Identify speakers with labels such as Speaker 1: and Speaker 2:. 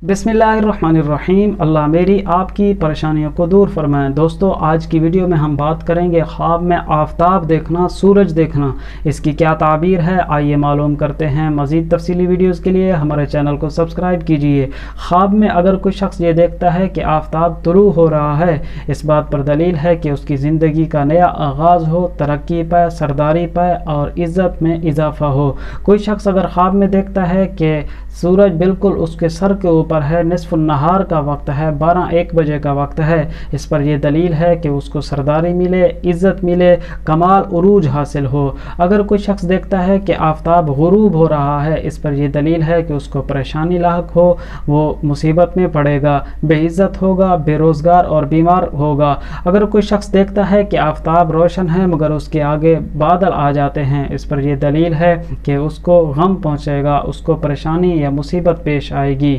Speaker 1: बिस्मिल्लाहिर्रहमानिर्रहीम। अल्लाह मेरी आपकी परेशानियों को दूर फरमाएं। दोस्तों, आज की वीडियो में हम बात करेंगे ख्वाब में आफताब देखना, सूरज देखना, इसकी क्या ताबीर है। आइए मालूम करते हैं। मज़ीद तफसीली वीडियोस के लिए हमारे चैनल को सब्सक्राइब कीजिए। ख्वाब में अगर कोई शख्स ये देखता है कि आफताब तुलू हो रहा है, इस बात पर दलील है कि उसकी ज़िंदगी का नया आगाज़ हो, तरक्की पाए, सरदारी पाए और इज़्ज़त में इजाफ़ा हो। कोई शख्स अगर ख्वाब में देखता है कि सूरज बिल्कुल उसके सर के ऊपर है, निस्फ़ुन नहार का वक्त है, 12-1 बजे का वक्त है, इस पर यह दलील है कि उसको सरदारी मिले, इज़्ज़त मिले, कमाल उरूज हासिल हो। अगर कोई शख्स देखता है कि आफताब गुरूब हो रहा है, इस पर यह दलील है कि उसको परेशानी लाहक हो, वो मुसीबत में पड़ेगा, बेइज़्ज़त होगा, बेरोज़गार और बीमार होगा। अगर कोई शख्स देखता है कि आफताब रोशन है मगर उसके आगे बादल आ जाते हैं, इस पर यह दलील है कि उसको गम पहुँचेगा, उसको परेशानी या मुसीबत पेश आएगी।